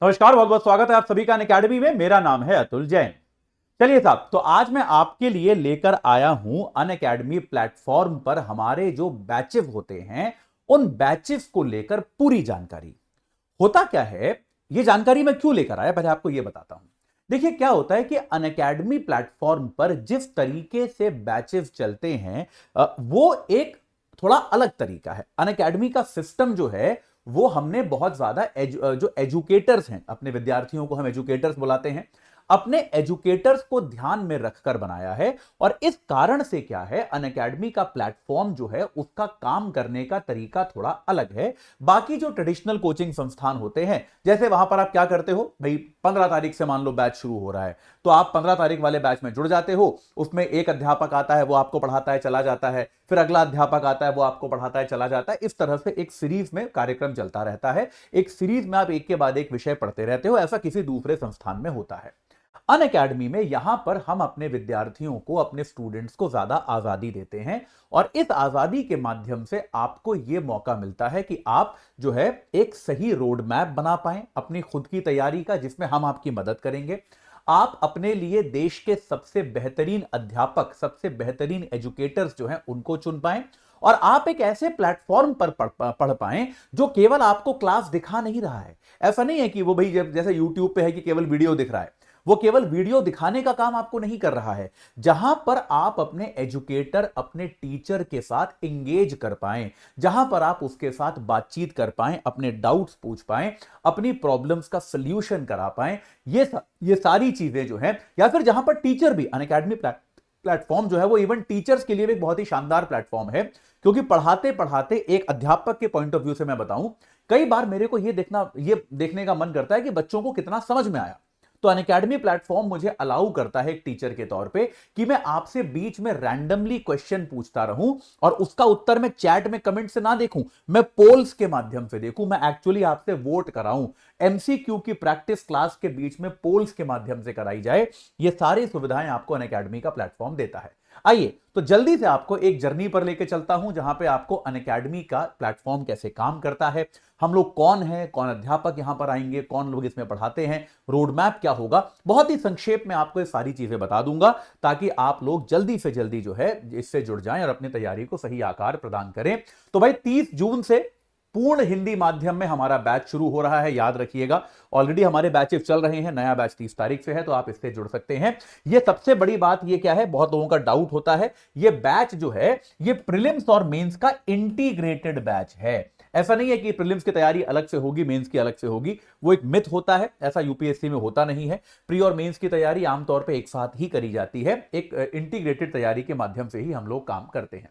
नमस्कार, बहुत बहुत स्वागत है आप सभी का अनअकैडमी में। मेरा नाम है अतुल जैन। चलिए साहब, तो आज मैं आपके लिए लेकर आया हूं अनअकैडमी प्लेटफॉर्म पर हमारे जो बैचेस होते हैं उन बैचेस को लेकर पूरी जानकारी। होता क्या है, ये जानकारी मैं क्यों लेकर आया पहले आपको ये बताता हूं। देखिए क्या होता है कि अनअकैडमी प्लेटफॉर्म पर जिस तरीके से बैचेस चलते हैं वो एक थोड़ा अलग तरीका है। अनअकैडमी का सिस्टम जो है वो हमने बहुत ज्यादा जो एजुकेटर्स हैं, अपने विद्यार्थियों को हम एजुकेटर्स बुलाते हैं, अपने एजुकेटर्स को ध्यान में रखकर बनाया है। और इस कारण से क्या है, अनअकैडमी का प्लेटफॉर्म जो है उसका काम करने का तरीका थोड़ा अलग है बाकी जो ट्रेडिशनल कोचिंग संस्थान होते हैं। जैसे वहां पर आप क्या करते हो भाई, 15 तारीख से मान लो बैच शुरू हो रहा है, तो आप 15 तारीख वाले बैच में जुड़ जाते हो। उसमें एक अध्यापक आता है, वो आपको पढ़ाता है, चला जाता है। फिर अगला अध्यापक आता है, वो आपको पढ़ाता है, चला जाता है। इस तरह से एक सीरीज में कार्यक्रम चलता रहता है। एक सीरीज में आप एक के बाद एक विषय पढ़ते रहते हो। ऐसा किसी दूसरे संस्थान में होता है। अनअकैडमी में यहां पर हम अपने विद्यार्थियों को, अपने स्टूडेंट्स को ज्यादा आजादी देते हैं। और इस आजादी के माध्यम से आपको यह मौका मिलता है कि आप जो है एक सही रोड मैप बना पाएं अपनी खुद की तैयारी का, जिसमें हम आपकी मदद करेंगे। आप अपने लिए देश के सबसे बेहतरीन अध्यापक, सबसे बेहतरीन एजुकेटर्स जो हैं उनको चुन पाएं। और आप एक ऐसे प्लेटफॉर्म पर पढ़ पाएं जो केवल आपको क्लास दिखा नहीं रहा है। ऐसा नहीं है कि वो भाई जैसे यूट्यूब पे है कि केवल वीडियो दिख रहा है। वो केवल वीडियो दिखाने का काम आपको नहीं कर रहा है। जहां पर आप अपने एजुकेटर, अपने टीचर के साथ इंगेज कर पाएं, जहां पर आप उसके साथ बातचीत कर पाएं, अपने डाउट्स पूछ पाएं, अपनी प्रॉब्लम्स का सॉल्यूशन करा पाएं, ये सारी चीजें जो हैं, या फिर जहां पर टीचर भी, अनअकैडमी प्लेटफॉर्म जो है वो इवन टीचर्स के लिए भी एक बहुत ही शानदार प्लेटफॉर्म है। क्योंकि पढ़ाते पढ़ाते एक अध्यापक के पॉइंट ऑफ व्यू से मैं बताऊं, कई बार मेरे को ये देखने का मन करता है कि बच्चों को कितना समझ में आया। तो अनअकैडमी प्लेटफॉर्म मुझे अलाउ करता है एक टीचर के तौर पे कि मैं आपसे बीच में रैंडमली क्वेश्चन पूछता रहूं और उसका उत्तर मैं चैट में कमेंट से ना देखूं, मैं पोल्स के माध्यम से देखूं, मैं एक्चुअली आपसे वोट कराऊं। एमसीक्यू की प्रैक्टिस क्लास के बीच में पोल्स के माध्यम से कराई जाए। ये सारी सुविधाएं आपको अनअकैडमी का प्लेटफॉर्म देता है। आइए तो जल्दी से आपको एक जर्नी पर लेकर चलता हूं, जहां पे आपको अनअकैडमी का प्लेटफॉर्म कैसे काम करता है, हम लोग कौन है, कौन अध्यापक यहां पर आएंगे, कौन लोग इसमें पढ़ाते हैं, रोड मैप क्या होगा। बहुत ही संक्षेप में आपको ये सारी चीजें बता दूंगा ताकि आप लोग जल्दी से जल्दी जो है इससे जुड़ जाएं और अपनी तैयारी को सही आकार प्रदान करें। तो भाई 30 जून से पूर्ण हिंदी माध्यम में हमारा बैच शुरू हो रहा है, याद रखिएगा। ऑलरेडी हमारे बैचेस चल रहे हैं, नया बैच 30 तारीख से है, तो आप इससे जुड़ सकते हैं। ये सबसे बड़ी बात ये क्या है, बहुत लोगों का डाउट होता है, ये बैच जो है ये प्रीलिम्स और मेंस का इंटीग्रेटेड बैच है। ऐसा नहीं है कि प्रीलिम्स की तैयारी अलग से होगी, मेंस की अलग से होगी, वो एक मिथ होता है, ऐसा यूपीएससी में होता नहीं है। प्री और मेंस की तैयारी आमतौर पर एक साथ ही करी जाती है। एक इंटीग्रेटेड तैयारी के माध्यम से ही हम लोग काम करते हैं।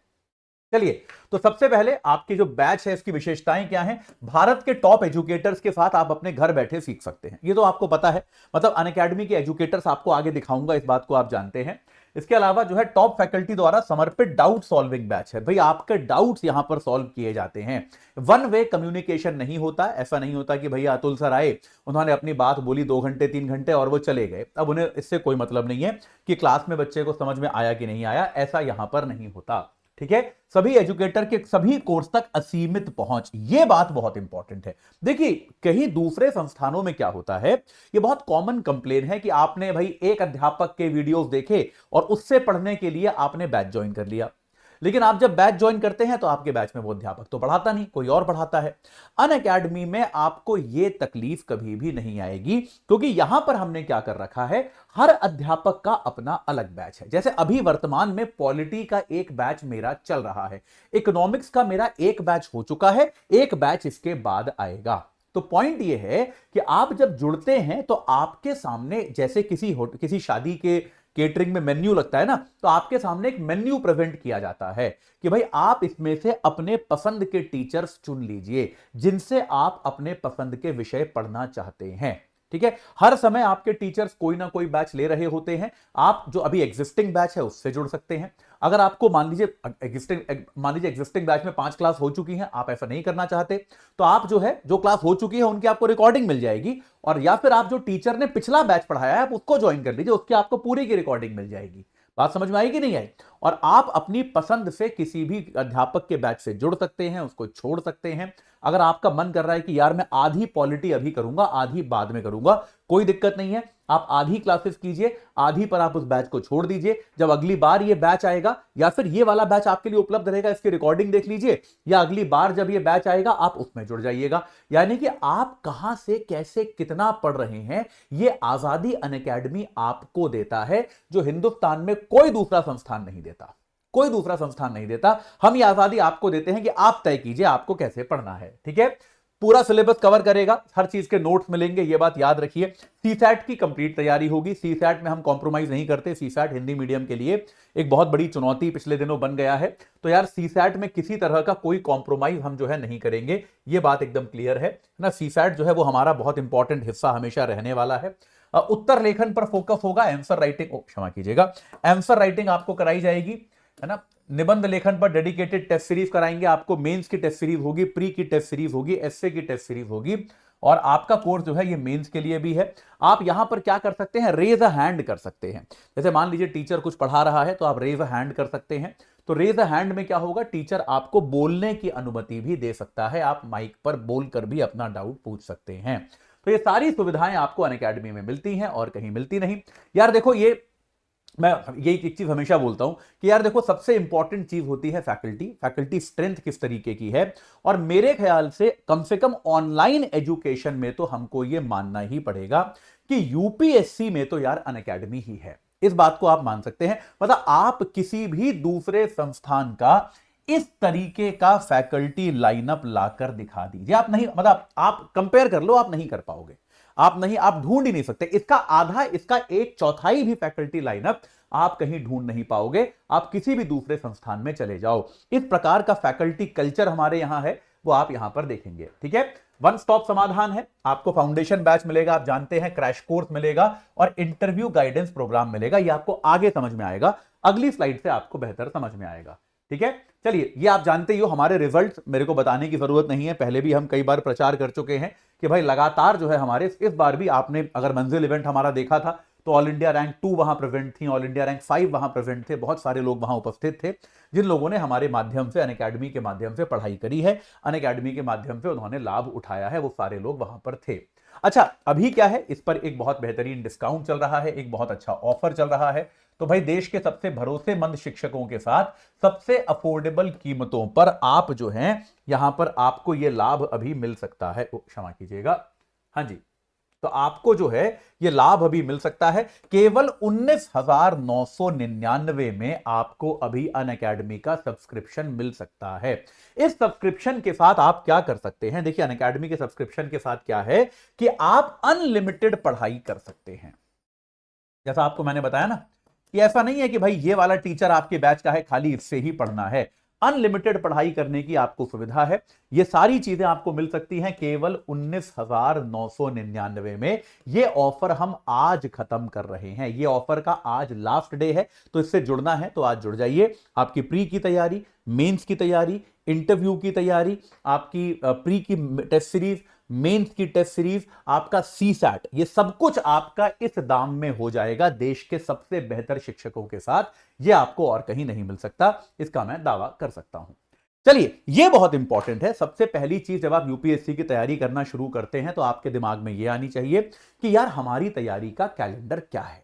चलिए, तो सबसे पहले आपकी जो बैच है इसकी विशेषताएं क्या हैं। भारत के टॉप एजुकेटर्स के साथ आप अपने घर बैठे सीख सकते हैं, ये तो आपको पता है। मतलब अनअकैडमी के एजुकेटर्स आपको आगे दिखाऊंगा, इस बात को आप जानते हैं। इसके अलावा जो है टॉप फैकल्टी द्वारा समर्पित डाउट सॉल्विंग बैच है। भाई आपके डाउट्स यहां पर सॉल्व किए जाते हैं। वन वे कम्युनिकेशन नहीं होता। ऐसा नहीं होता कि भैया अतुल सर आए, उन्होंने अपनी बात बोली 2 घंटे 3 घंटे और वो चले गए, अब उन्हें इससे कोई मतलब नहीं है कि क्लास में बच्चे को समझ में आया कि नहीं आया। ऐसा यहां पर नहीं होता। ठीक है, सभी एजुकेटर के सभी कोर्स तक असीमित पहुंच, यह बात बहुत इंपॉर्टेंट है। देखिए कहीं दूसरे संस्थानों में क्या होता है, यह बहुत कॉमन कंप्लेन है कि आपने भाई एक अध्यापक के वीडियोस देखे और उससे पढ़ने के लिए आपने बैच ज्वाइन कर लिया। लेकिन आप जब बैच ज्वाइन करते हैं तो आपके बैच में वो अध्यापक तो पढ़ाता नहीं, कोई और पढ़ाता है। अनअकैडमी में आपको यह तकलीफ कभी भी नहीं आएगी, क्योंकि यहां पर हमने क्या कर रखा है, हर अध्यापक का अपना अलग बैच है। जैसे अभी वर्तमान में पॉलिटी का एक बैच मेरा चल रहा है, इकोनॉमिक्स का मेरा एक बैच हो चुका है, एक बैच इसके बाद आएगा। तो पॉइंट यह है कि आप जब जुड़ते हैं तो आपके सामने, जैसे किसी शादी के केटरिंग में मेन्यू लगता है ना, तो आपके सामने एक मेन्यू प्रेजेंट किया जाता है कि भाई आप इसमें से अपने पसंद के टीचर्स चुन लीजिए जिनसे आप अपने पसंद के विषय पढ़ना चाहते हैं। ठीक है, हर समय आपके टीचर्स कोई ना कोई बैच ले रहे होते हैं। आप जो अभी एग्जिस्टिंग बैच है उससे जुड़ सकते हैं। अगर आपको मान लीजिए एग्जिस्टिंग बैच में 5 क्लास हो चुकी हैं, आप ऐसा नहीं करना चाहते, तो आप जो है जो क्लास हो चुकी है उनकी आपको रिकॉर्डिंग मिल जाएगी। और या फिर आप जो टीचर ने पिछला बैच पढ़ाया है आप उसको ज्वाइन कर लीजिए, उसकी आपको पूरी की रिकॉर्डिंग मिल जाएगी। बात समझ में आई कि नहीं आई। और आप अपनी पसंद से किसी भी अध्यापक के बैच से जुड़ सकते हैं, उसको छोड़ सकते हैं। अगर आपका मन कर रहा है कि यार मैं आधी पॉलिटी अभी करूंगा, आधी बाद में करूंगा, कोई दिक्कत नहीं है। आप आधी क्लासेस कीजिए, आधी पर आप उस बैच को छोड़ दीजिए। जब अगली बार ये बैच आएगा या फिर ये वाला बैच आपके लिए उपलब्ध रहेगा, इसकी रिकॉर्डिंग देख लीजिए, या अगली बार जब ये बैच आएगा आप उसमें जुड़ जाइएगा। यानी कि आप कहां से कैसे कितना पढ़ रहे हैं, ये आजादी अनअकैडमी आपको देता है, जो हिंदुस्तान में कोई दूसरा संस्थान नहीं देता। कोई दूसरा संस्थान नहीं देता। हम ये आजादी आपको देते हैं कि आप तय कीजिए आपको कैसे पढ़ना है। ठीक है, पूरा सिलेबस कवर करेगा, हर चीज के नोट्स मिलेंगे, ये बात याद रखिए। सीसैट की कंप्लीट तैयारी होगी। सीसैट में हम कॉम्प्रोमाइज नहीं करते। सीसैट हिंदी मीडियम के लिए एक बहुत बड़ी चुनौती पिछले दिनों बन गया है। तो यार सीसैट में किसी तरह का कोई कॉम्प्रोमाइज हम जो है नहीं करेंगे, ये बात एकदम क्लियर है ना। सीसैट जो है वो हमारा बहुत इंपॉर्टेंट हिस्सा हमेशा रहने वाला है। उत्तर लेखन पर फोकस होगा, आंसर राइटिंग, क्षमा कीजिएगा, आंसर राइटिंग आपको कराई जाएगी, है ना। निबंध लेखन पर डेडिकेटेड टेस्ट सीरीज कराएंगे आपको। मेंस की टेस्ट सीरीज होगी, प्री की टेस्ट सीरीज होगी, एसए की टेस्ट सीरीज होगी, और आपका कोर्स जो है ये मेंस के लिए भी है। आप यहां पर क्या कर सकते हैं, रेज अ हैंड कर सकते हैं। जैसे मान लीजिए टीचर कुछ पढ़ा रहा है तो आप रेज अ हैंड कर सकते हैं। तो रेज अ हैंड में क्या होगा, टीचर आपको बोलने की अनुमति भी दे सकता है, आप माइक पर बोलकर भी अपना डाउट पूछ सकते हैं। तो ये सारी सुविधाएं आपको अनअकैडमी में मिलती हैं और कहीं मिलती नहीं। यार देखो, ये मैं यही एक चीज हमेशा बोलता हूं कि यार देखो, सबसे इंपॉर्टेंट चीज होती है फैकल्टी स्ट्रेंथ किस तरीके की है। और मेरे ख्याल से कम ऑनलाइन एजुकेशन में तो हमको ये मानना ही पड़ेगा कि यूपीएससी में तो यार अनअकैडमी ही है। इस बात को आप मान सकते हैं। मतलब आप किसी भी दूसरे संस्थान का इस तरीके का फैकल्टी लाइनअप लाकर दिखा दीजिए, आप नहीं, मतलब आप कंपेयर कर लो, आप नहीं कर पाओगे। आप ढूंढ ही नहीं सकते। इसका आधा, इसका एक चौथाई भी फैकल्टी लाइनअप आप कहीं ढूंढ नहीं पाओगे। आप किसी भी दूसरे संस्थान में चले जाओ, इस प्रकार का फैकल्टी कल्चर हमारे यहां है, वो आप यहां पर देखेंगे। ठीक है, वन स्टॉप समाधान है। आपको फाउंडेशन बैच मिलेगा, आप जानते हैं, क्रैश कोर्स मिलेगा और इंटरव्यू गाइडेंस प्रोग्राम मिलेगा। ये आपको आगे समझ में आएगा, अगली स्लाइड से आपको बेहतर समझ में आएगा। ठीक है, चलिए, ये आप जानते ही हो, हमारे रिजल्ट मेरे को बताने की जरूरत नहीं है, पहले भी हम कई बार प्रचार कर चुके हैं कि भाई लगातार जो है हमारे, इस बार भी आपने अगर मंजिल इवेंट हमारा देखा था तो ऑल इंडिया रैंक 2 वहां प्रेजेंट थी, ऑल इंडिया रैंक 5 वहां प्रेजेंट थे, बहुत सारे लोग वहां उपस्थित थे जिन लोगों ने हमारे माध्यम से, अनअकैडमी के माध्यम से पढ़ाई करी है, अनअकैडमी के माध्यम से उन्होंने लाभ उठाया है, वो सारे लोग वहां पर थे। अच्छा, अभी क्या है, इस पर एक बहुत बेहतरीन डिस्काउंट चल रहा है, एक बहुत अच्छा ऑफर चल रहा है। तो भाई, देश के सबसे भरोसेमंद शिक्षकों के साथ सबसे अफोर्डेबल कीमतों पर आप जो हैं यहां पर, आपको यह लाभ अभी मिल सकता है, क्षमा कीजिएगा, हाँ जी, तो आपको जो है यह लाभ अभी मिल सकता है। केवल 19,999 में आपको अभी अनअकैडमी का सब्सक्रिप्शन मिल सकता है। इस सब्सक्रिप्शन के साथ आप क्या कर सकते हैं, देखिए, अनअकैडमी के सब्सक्रिप्शन के साथ क्या है कि आप अनलिमिटेड पढ़ाई कर सकते हैं। जैसा आपको मैंने बताया ना कि ऐसा नहीं है कि भाई ये वाला टीचर आपके बैच का है, खाली इससे ही पढ़ना है। अनलिमिटेड पढ़ाई करने की आपको सुविधा है। ये सारी चीजें आपको मिल सकती हैं केवल 19,999 में। ये ऑफर हम आज खत्म कर रहे हैं, ये ऑफर का आज लास्ट डे है। तो इससे जुड़ना है तो आज जुड़ जाइए। आपकी प्री की तैयारी, मेंस की तैयारी, इंटरव्यू की तैयारी, आपकी प्री की टेस्ट सीरीज, मेंस की टेस्ट सीरीज, आपका सीसैट, ये सब कुछ आपका इस दाम में हो जाएगा, देश के सबसे बेहतर शिक्षकों के साथ। ये आपको और कहीं नहीं मिल सकता, इसका मैं दावा कर सकता हूं। चलिए, ये बहुत इंपॉर्टेंट है। सबसे पहली चीज, जब आप यूपीएससी की तैयारी करना शुरू करते हैं तो आपके दिमाग में यह आनी चाहिए कि यार हमारी तैयारी का कैलेंडर क्या है।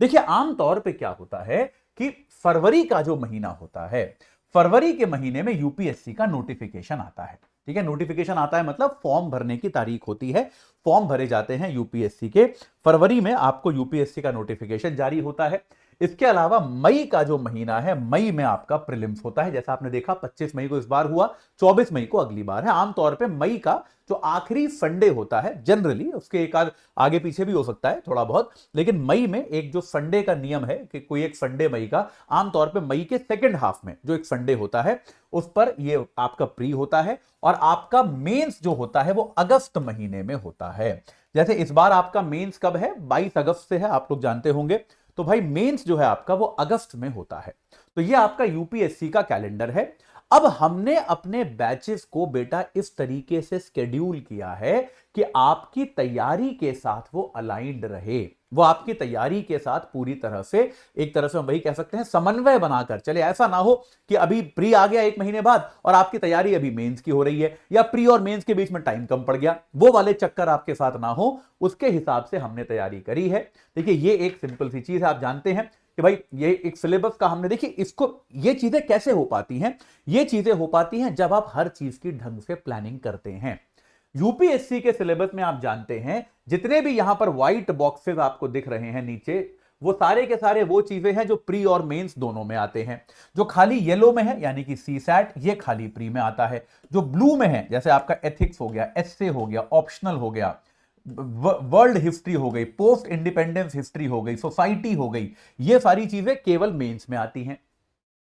देखिए, आमतौर पे क्या होता है कि फरवरी का जो महीना होता है, फरवरी के महीने में यूपीएससी का नोटिफिकेशन आता है। ठीक है, नोटिफिकेशन आता है मतलब फॉर्म भरने की तारीख होती है, फॉर्म भरे जाते हैं यूपीएससी के। फरवरी में आपको यूपीएससी का नोटिफिकेशन जारी होता है। इसके अलावा मई का जो महीना है, मई में आपका प्रीलिम्स होता है। जैसा आपने देखा, 25 मई को इस बार हुआ, 24 मई को अगली बार है। आमतौर पे मई का जो आखिरी संडे होता है, जनरली उसके एक आगे पीछे भी हो सकता है थोड़ा बहुत, लेकिन मई में एक जो संडे का नियम है कि कोई एक संडे मई का, आमतौर पे मई के सेकेंड हाफ में जो एक संडे होता है, उस पर ये आपका प्री होता है। और आपका मेंस जो होता है वो अगस्त महीने में होता है। जैसे इस बार आपका मेंस कब है, 22 अगस्त से है, आप लोग जानते होंगे। तो भाई, मेंस जो है आपका वो अगस्त में होता है। तो ये आपका यूपीएससी का कैलेंडर है। अब हमने अपने बैचेस को बेटा इस तरीके से शेड्यूल किया है कि आपकी तैयारी के साथ वो अलाइंड रहे। वो आपकी तैयारी के साथ पूरी तरह से, एक तरह से हम वही कह सकते हैं, समन्वय बनाकर चले। ऐसा ना हो कि अभी प्री आ गया 1 महीने बाद और आपकी तैयारी अभी मेंस की हो रही है, या प्री और मेंस के बीच में टाइम कम पड़ गया, वो वाले चक्कर आपके साथ ना हो, उसके हिसाब से हमने तैयारी करी है। देखिए ये एक सिंपल सी चीज है, आप जानते हैं कि भाई ये एक सिलेबस का हमने, देखिए इसको, ये चीजें कैसे हो पाती हैं, ये चीजें हो पाती हैं जब आप हर चीज की ढंग से प्लानिंग करते हैं। यूपीएससी के सिलेबस में आप जानते हैं जितने भी यहां पर व्हाइट बॉक्सेस आपको दिख रहे हैं नीचे, वो सारे के सारे वो चीजें हैं जो प्री और मेंस दोनों में आते हैं। जो खाली येलो में है यानी कि सी सैट, ये खाली प्री में आता है। जो ब्लू में है जैसे आपका एथिक्स हो गया, एसए हो गया, ऑप्शनल हो गया, वर्ल्ड हिस्ट्री हो गई, पोस्ट इंडिपेंडेंस हिस्ट्री हो गई, सोसाइटी हो गई, ये सारी चीजें केवल मेंस में आती हैं।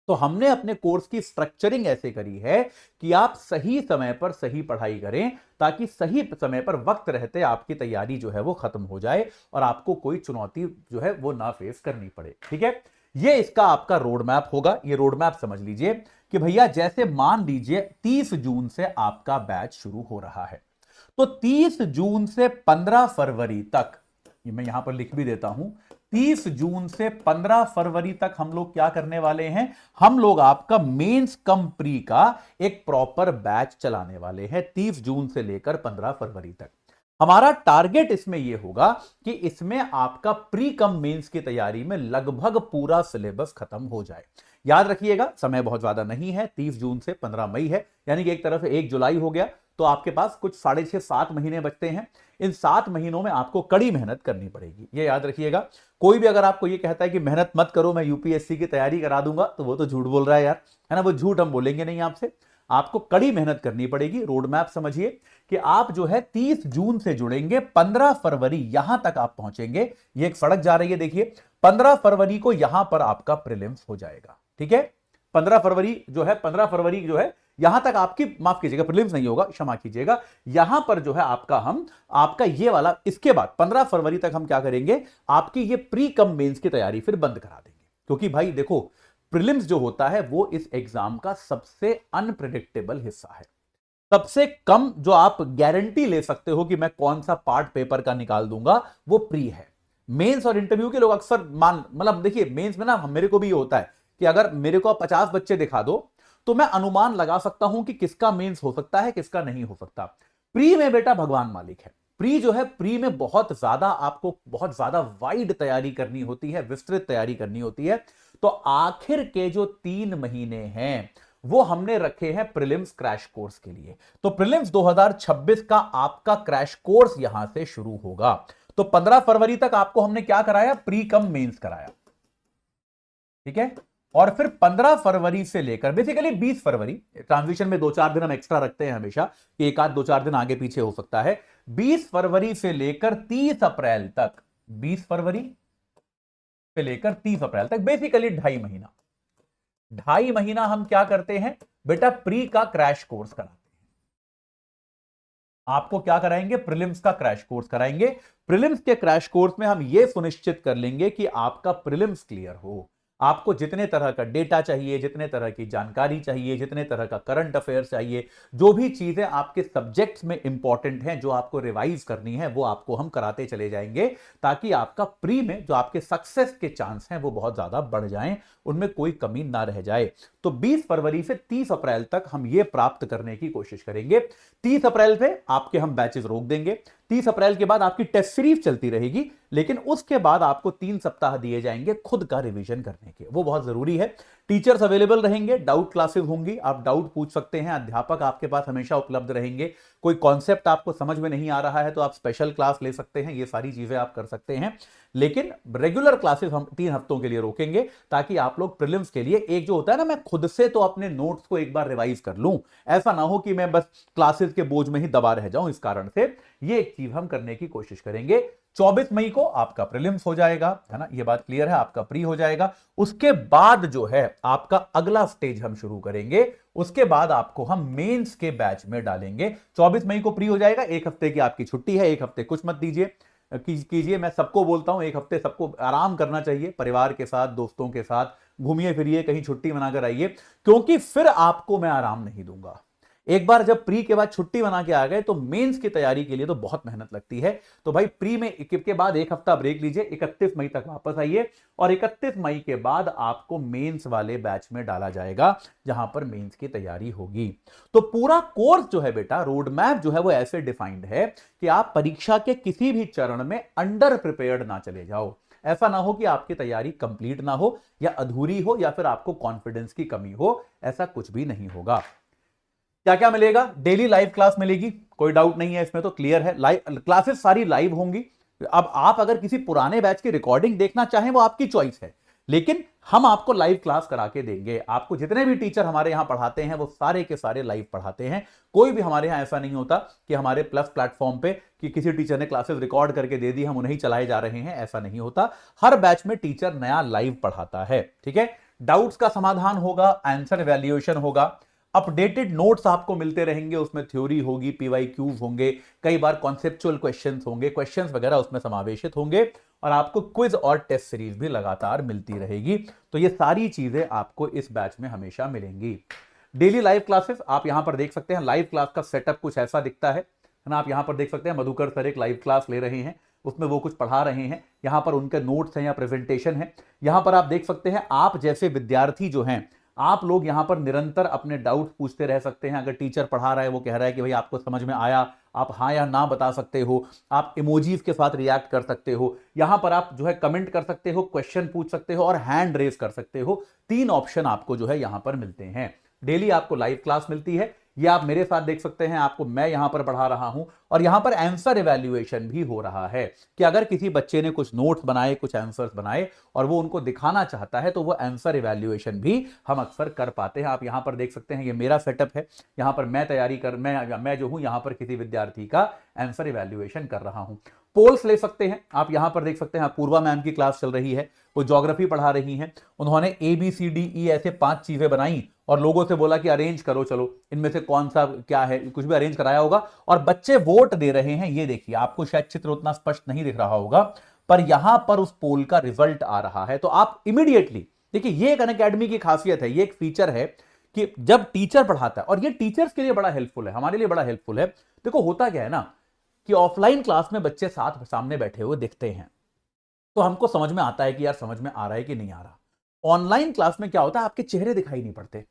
तो हमने अपने कोर्स की स्ट्रक्चरिंग ऐसे करी है कि आप सही समय पर सही पढ़ाई करें, ताकि सही समय पर वक्त रहते आपकी तैयारी जो है वो खत्म हो जाए और आपको कोई चुनौती जो है वो ना फेस करनी पड़े। ठीक है, ये इसका आपका रोड मैप होगा। ये रोड मैप समझ लीजिए कि भैया जैसे मान लीजिए 30 जून से आपका बैच शुरू हो रहा है, तो 30 जून से 15 फरवरी तक, ये मैं यहां पर लिख भी देता हूं, 30 जून से 15 फरवरी तक हम लोग क्या करने वाले हैं, हम लोग आपका मेंस कम प्री का एक प्रॉपर बैच चलाने वाले हैं 30 जून से लेकर 15 फरवरी तक। हमारा टारगेट इसमें यह होगा कि इसमें आपका प्री कम मेंस की तैयारी में लगभग पूरा सिलेबस खत्म हो जाए। याद रखिएगा समय बहुत ज्यादा नहीं है, 30 जून से 15 मई है, यानी कि एक तरफ से 1 जुलाई हो गया, तो आपके पास कुछ 6.5-7 महीने बचते हैं। इन 7 महीनों में आपको कड़ी मेहनत करनी पड़ेगी, ये याद रखिएगा। कोई भी अगर आपको ये कहता है कि मेहनत मत करो, मैं यूपीएससी की तैयारी करा दूंगा, तो वो तो झूठ बोल रहा है यार, है ना। वो झूठ हम बोलेंगे नहीं आपसे। आपको कड़ी मेहनत करनी पड़ेगी। रोड मैप समझिए कि आप जो है 30 जून से जुड़ेंगे, 15 फरवरी यहां तक आप पहुंचेंगे। ये एक सड़क जा रही है, देखिए 15 फरवरी को यहां पर आपका प्रीलिम्स हो जाएगा। ठीक है, 15 फरवरी जो है यहां तक आपकी, माफ कीजिएगा प्रीलिम्स नहीं होगा, क्षमा कीजिएगा, यहां पर जो है आपका ये वाला, इसके बाद 15 फरवरी तक हम क्या करेंगे, आपकी ये प्री कम मेंस की तैयारी फिर बंद करा देंगे। क्योंकि भाई देखो, प्रीलिम्स जो होता है वो इस एग्जाम का सबसे अनप्रिडिक्टेबल हिस्सा है। सबसे कम जो आप गारंटी ले सकते हो कि मैं कौन सा पार्ट पेपर का निकाल दूंगा, वो प्री है। मेंस और इंटरव्यू के लोग अक्सर मतलब देखिए मेंस में ना, मेरे को भी ये होता है कि अगर मेरे को 50 बच्चे दिखा दो तो मैं अनुमान लगा सकता हूं कि किसका मेंस हो सकता है, किसका नहीं हो सकता। प्री में बेटा भगवान मालिक है। प्री जो है, प्री में बहुत ज्यादा आपको, बहुत ज्यादा वाइड तैयारी करनी होती है, विस्तृत तैयारी करनी होती है। तो आखिर के जो 3 महीने हैं वो हमने रखे हैं प्रीलिम्स क्रैश कोर्स के लिए। तो प्रीलिम्स 2026 का आपका क्रैश कोर्स यहां से शुरू होगा। तो 15 फरवरी तक आपको हमने क्या कराया, प्री कम मेंस कराया। ठीक है, और फिर 15 फरवरी से लेकर बेसिकली 20 फरवरी, ट्रांजिशन में 2-4 दिन हम एक्स्ट्रा रखते हैं हमेशा, कि एक आध 2-4 दिन आगे पीछे हो सकता है। 20 फरवरी से लेकर 30 अप्रैल तक, 20 फरवरी से लेकर 30 अप्रैल तक, बेसिकली 2.5 महीना हम क्या करते हैं बेटा, प्री का क्रैश कोर्स कराते हैं। आपको क्या कराएंगे, प्रीलिम्स का क्रैश कोर्स कराएंगे। प्रीलिम्स के क्रैश कोर्स में हम यह सुनिश्चित कर लेंगे कि आपका प्रीलिम्स क्लियर हो। आपको जितने तरह का डेटा चाहिए, जितने तरह की जानकारी चाहिए, जितने तरह का करंट अफेयर चाहिए, जो भी चीजें आपके सब्जेक्ट्स में इंपॉर्टेंट हैं, जो आपको रिवाइज करनी है, वो आपको हम कराते चले जाएंगे, ताकि आपका प्री में जो आपके सक्सेस के चांस हैं वो बहुत ज्यादा बढ़ जाएं, उनमें कोई कमी ना रह जाए। तो 20 फरवरी से 30 अप्रैल तक हम ये प्राप्त करने की कोशिश करेंगे। 30 अप्रैल पे आपके हम बैचेस रोक देंगे। 30 अप्रैल के बाद आपकी टेस्ट सीरीज चलती रहेगी, लेकिन उसके बाद आपको 3 सप्ताह दिए जाएंगे खुद का रिवीजन करने के। वो बहुत जरूरी है। टीचर्स अवेलेबल रहेंगे, डाउट क्लासेस होंगी, आप डाउट पूछ सकते हैं, अध्यापक आपके पास हमेशा उपलब्ध रहेंगे। कोई कॉन्सेप्ट आपको समझ में नहीं आ रहा है तो आप स्पेशल क्लास ले सकते हैं, ये सारी चीजें आप कर सकते हैं। लेकिन रेगुलर क्लासेस हम 3 हफ्तों के लिए रोकेंगे, ताकि आप लोग प्रीलिम्स के लिए, एक जो होता है ना, मैं खुद से तो अपने नोट्स को एक बार रिवाइज कर लूं, ऐसा ना हो कि मैं बस क्लासेस के बोझ में ही दबा रह जाऊं। इस कारण से ये एक चीज हम करने की कोशिश करेंगे। 24 मई को आपका प्रीलिम्स हो जाएगा, है ना, ये बात क्लियर है, आपका प्री हो जाएगा। उसके बाद जो है आपका अगला स्टेज हम शुरू करेंगे, उसके बाद आपको हम मेंस के बैच में डालेंगे। 24 मई को प्री हो जाएगा, 1 हफ्ते की आपकी छुट्टी है, 1 हफ्ते कुछ मत दीजिए कीजिए। मैं सबको बोलता हूं 1 हफ्ते सबको आराम करना चाहिए, परिवार के साथ, दोस्तों के साथ घूमिए फिरिए, कहीं छुट्टी मनाकर आइए, क्योंकि फिर आपको मैं आराम नहीं दूंगा। एक बार जब प्री के बाद छुट्टी बना के आ गए तो मेंस की तैयारी के लिए तो बहुत मेहनत लगती है। तो भाई प्री में के बाद एक हफ्ता ब्रेक लीजिए, 31 मई तक वापस आइए और 31 मई के बाद आपको मेंस वाले बैच में डाला जाएगा जहां पर मेंस की तैयारी होगी। तो पूरा कोर्स जो है बेटा, रोड मैप जो है वो ऐसे डिफाइंड है कि आप परीक्षा के किसी भी चरण में अंडर प्रिपेयर्ड ना चले जाओ। ऐसा ना हो कि आपकी तैयारी कंप्लीट ना हो या अधूरी हो या फिर आपको कॉन्फिडेंस की कमी हो, ऐसा कुछ भी नहीं होगा। क्या क्या मिलेगा? डेली लाइव क्लास मिलेगी, कोई डाउट नहीं है इसमें, तो क्लियर है। लाइव क्लासेस सारी लाइव होंगी। अब आप अगर किसी पुराने बैच की रिकॉर्डिंग देखना चाहें वो आपकी चॉइस है, लेकिन हम आपको लाइव क्लास करा के देंगे। आपको जितने भी टीचर हमारे यहां पढ़ाते हैं वो सारे के सारे लाइव पढ़ाते हैं। कोई भी हमारे यहां ऐसा नहीं होता कि हमारे प्लस प्लेटफॉर्म पे कि किसी टीचर ने क्लासेस रिकॉर्ड करके दे दी, हम उन्हें चलाए जा रहे हैं, ऐसा नहीं होता। हर बैच में टीचर नया लाइव पढ़ाता है, ठीक है। डाउट्स का समाधान होगा, आंसर वैल्यूएशन होगा, अपडेटेड नोट्स आपको मिलते रहेंगे, उसमें थ्योरी होगी, पीवाईक्यूज होंगे, कई बार कॉन्सेप्चुअल क्वेश्चंस होंगे, क्वेश्चंस वगैरह उसमें समावेशित होंगे और आपको क्विज और टेस्ट सीरीज भी लगातार मिलती रहेगी। तो ये सारी चीजें आपको इस बैच में हमेशा मिलेंगी। डेली लाइव क्लासेस आप यहां पर देख सकते हैं। लाइव क्लास का सेटअप कुछ ऐसा दिखता है ना, आप यहां पर देख सकते हैं मधुकर सर एक लाइव क्लास ले रहे हैं, उसमें वो कुछ पढ़ा रहे हैं, यहां पर उनके नोट्स हैं या प्रेजेंटेशन है। यहां पर आप देख सकते हैं आप जैसे विद्यार्थी जो हैं, आप लोग यहां पर निरंतर अपने डाउट पूछते रह सकते हैं। अगर टीचर पढ़ा रहा है, वो कह रहा है कि भाई आपको समझ में आया, आप हाँ या ना बता सकते हो, आप इमोजीज के साथ रिएक्ट कर सकते हो, यहां पर आप जो है कमेंट कर सकते हो, क्वेश्चन पूछ सकते हो और हैंड रेज कर सकते हो। 3 ऑप्शन आपको जो है यहां पर मिलते हैं। डेली आपको लाइव क्लास मिलती है, ये आप मेरे साथ देख सकते हैं, आपको मैं यहां पर पढ़ा रहा हूं और यहां पर आंसर इवैल्यूएशन भी हो रहा है कि अगर किसी बच्चे ने कुछ नोट्स बनाए, कुछ आंसर्स बनाए और वो उनको दिखाना चाहता है तो वो आंसर इवैल्यूएशन भी हम अक्सर कर पाते हैं। आप यहां पर देख सकते हैं, ये मेरा सेटअप है, यहां पर मैं तैयारी कर मैं जो हूं यहां पर किसी विद्यार्थी का आंसर इवैल्यूएशन कर रहा हूं। पोल्स ले सकते हैं, आप यहां पर देख सकते हैं, पूर्वा मैम की क्लास चल रही है, वो ज्योग्राफी पढ़ा रही हैं, उन्होंने ABCDE ऐसे 5 चीजें बनाई और लोगों से बोला कि अरेंज करो, चलो इनमें से कौन सा क्या है, कुछ भी अरेंज कराया होगा और बच्चे वोट दे रहे हैं। ये देखिए, आपको शायद चित्र उतना स्पष्ट नहीं दिख रहा होगा पर यहां पर उस पोल का रिजल्ट आ रहा है। तो आप इमीडिएटली देखिए, ये एक अनअकैडमी की खासियत है, ये एक फीचर है कि जब टीचर पढ़ाता है, और ये टीचर्स के लिए बड़ा हेल्पफुल है, हमारे लिए बड़ा हेल्पफुल है। देखो होता क्या है ना कि ऑफलाइन क्लास में बच्चे साथ सामने बैठे हुए दिखते हैं तो हमको समझ में आता है कि यार समझ में आ रहा है कि नहीं आ रहा। ऑनलाइन क्लास में क्या होता है, आपके चेहरे दिखाई नहीं पड़ते,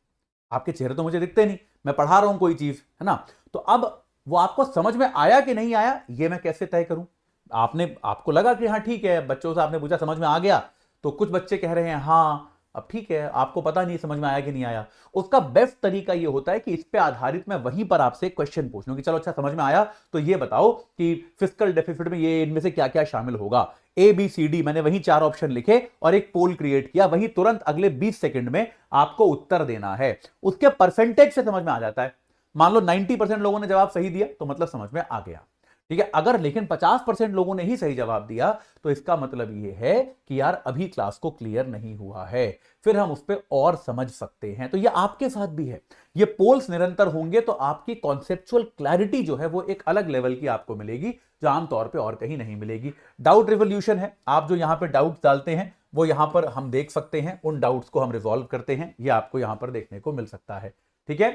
आपके चेहरे तो मुझे दिखते नहीं, मैं पढ़ा रहा हूं कोई चीज, है ना। तो अब वो आपको समझ में आया कि नहीं आया, ये मैं कैसे तय करूं? आपको लगा कि हाँ ठीक है, बच्चों से आपने पूछा समझ में आ गया, तो कुछ बच्चे कह रहे हैं हाँ, अब ठीक है, आपको पता नहीं समझ में आया कि नहीं आया। उसका बेस्ट तरीका ये होता है कि इस पे आधारित मैं वहीं पर आपसे क्वेश्चन पूछ लूं कि चलो अच्छा समझ में आया, तो ये बताओ कि फिस्कल डेफिसिट में ये इनमें से क्या क्या शामिल होगा। ABCD मैंने वहीं 4 ऑप्शन लिखे और एक पोल क्रिएट किया, वहीं तुरंत अगले 20 सेकंड में आपको उत्तर देना है। उसके परसेंटेज से समझ में आ जाता है। मान लो 90% लोगों ने जवाब सही दिया तो मतलब समझ में आ गया, ठीक है। अगर लेकिन 50% लोगों ने ही सही जवाब दिया तो इसका मतलब यह है कि यार अभी क्लास को क्लियर नहीं हुआ है, फिर हम उस पर और समझ सकते हैं। तो ये आपके साथ भी है, ये पोल्स निरंतर होंगे तो आपकी कॉन्सेप्चुअल क्लैरिटी जो है वो एक अलग लेवल की आपको मिलेगी जो आमतौर पे और कहीं नहीं मिलेगी। डाउट रिवोल्यूशन है, आप जो यहां पे डाउट डालते हैं वो यहां पर हम देख सकते हैं, उन डाउट्स को हम रिजॉल्व करते हैं, ये आपको यहां पर देखने को मिल सकता है, ठीक है।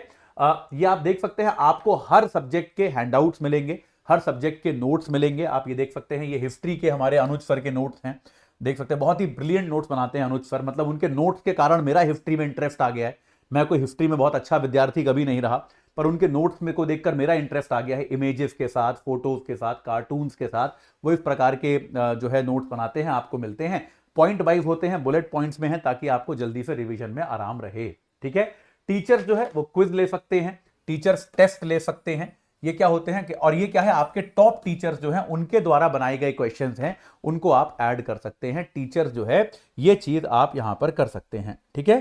ये आप देख सकते हैं, आपको हर सब्जेक्ट के हैंडआउट्स मिलेंगे, हर सब्जेक्ट के नोट्स मिलेंगे। आप ये देख सकते हैं, ये हिस्ट्री के हमारे अनुज सर के नोट्स हैं, देख सकते हैं, बहुत ही ब्रिलियंट नोट्स बनाते हैं अनुज सर, मतलब उनके नोट्स के कारण मेरा हिस्ट्री में इंटरेस्ट आ गया है। मैं कोई हिस्ट्री में बहुत अच्छा विद्यार्थी कभी नहीं रहा, पर उनके नोट्स में को देखकर मेरा इंटरेस्ट आ गया है। इमेजेस के साथ, फोटोज के साथ, कार्टून्स के साथ वो इस प्रकार के जो है नोट्स बनाते हैं, आपको मिलते हैं, पॉइंट वाइज होते हैं, बुलेट पॉइंट्स में हैं, ताकि आपको जल्दी से रिवीजन में आराम रहे, ठीक है। टीचर्स जो है वो क्विज ले सकते हैं, टीचर्स टेस्ट ले सकते हैं। ये क्या होते हैं कि, और ये क्या है, आपके टॉप टीचर्स जो हैं उनके द्वारा बनाए गए क्वेश्चंस हैं, उनको आप ऐड कर सकते हैं। टीचर्स जो है ये चीज आप यहां पर कर सकते हैं, ठीक है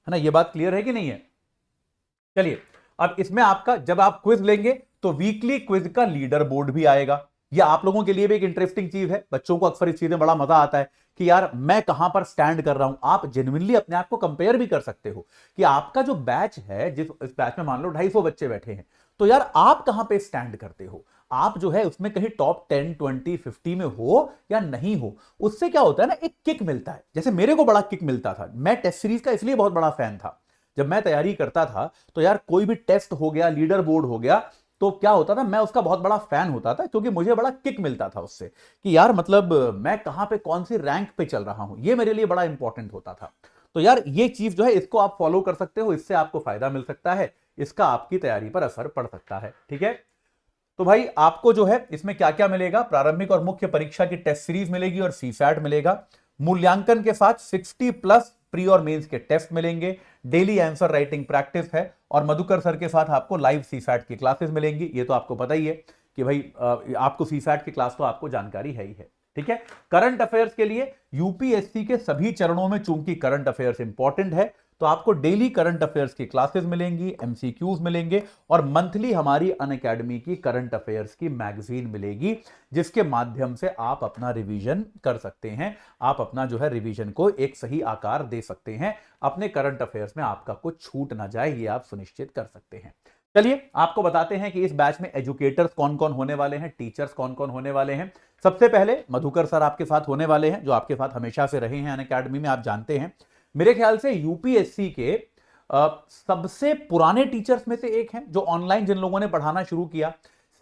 ना। ये बात क्लियर है कि नहीं है? चलिए, अब इसमें आपका जब आप क्विज लेंगे तो वीकली क्विज का लीडर बोर्ड भी आएगा। ये आप लोगों के लिए भी एक इंटरेस्टिंग चीज है, बच्चों को अक्सर इस चीज में बड़ा मजा आता है कि यार मैं कहां पर स्टैंड कर रहा हूं। आप जेन्युइनली अपने आप को कंपेयर भी कर सकते हो कि आपका जो बैच है, जिस इस बैच में मान लो 250 बच्चे बैठे हैं, तो यार आप कहां पे स्टैंड करते हो, आप जो है उसमें कहीं टॉप 10, 20, 50 में हो या नहीं हो। उससे क्या होता है ना, एक किक मिलता है। जैसे मेरे को बड़ा किक मिलता था, मैं टेस्ट सीरीज का इसलिए बहुत बड़ा फैन था जब मैं तैयारी करता था तो यार कोई भी टेस्ट हो गया, लीडर बोर्ड हो गया, तो क्या होता था, मैं उसका बहुत बड़ा फैन होता था क्योंकि मुझे बड़ा किक मिलता था उससे कि यार मतलब मैं कहां पे कौन सी रैंक पे चल रहा हूं, ये मेरे लिए बड़ा इंपॉर्टेंट होता था। तो यार ये चीज जो है इसको आप फॉलो कर सकते हो, इससे आपको फायदा मिल सकता है, इसका आपकी तैयारी पर असर पड़ सकता है। ठीक है, तो भाई आपको जो है इसमें क्या क्या मिलेगा, प्रारंभिक और मुख्य परीक्षा की टेस्ट सीरीज मिलेगी और सीसैट मिलेगा। मूल्यांकन के साथ 60+ प्री और मेंस के टेस्ट मिलेंगे, डेली आंसर राइटिंग प्रैक्टिस है, और मधुकर सर के साथ आपको लाइव सीसैट की क्लासेस मिलेंगी। ये तो आपको पता ही है कि भाई आपको सीसैट की क्लास तो आपको जानकारी है ही है। ठीक है, करंट अफेयर्स के लिए यूपीएससी के सभी चरणों में चूंकि करंट अफेयर्स इंपॉर्टेंट है, तो आपको डेली करंट अफेयर्स की क्लासेस मिलेंगी, एमसीक्यूज मिलेंगे, और मंथली हमारी अनअकैडमी की करंट अफेयर्स की मैगजीन मिलेगी, जिसके माध्यम से आप अपना रिवीजन कर सकते हैं। आप अपना जो है रिवीजन को एक सही आकार दे सकते हैं, अपने करंट अफेयर्स में आपका कुछ छूट ना जाए, ये आप सुनिश्चित कर सकते हैं। चलिए आपको बताते हैं कि इस बैच में एजुकेटर्स कौन कौन होने वाले हैं, टीचर्स कौन कौन होने वाले हैं। सबसे पहले मधुकर सर आपके साथ होने वाले हैं, जो आपके साथ हमेशा से रहे हैं अनअकैडमी में, आप जानते हैं। मेरे ख्याल से यूपीएससी के सबसे पुराने टीचर्स में से एक हैं, जो ऑनलाइन जिन लोगों ने पढ़ाना शुरू किया।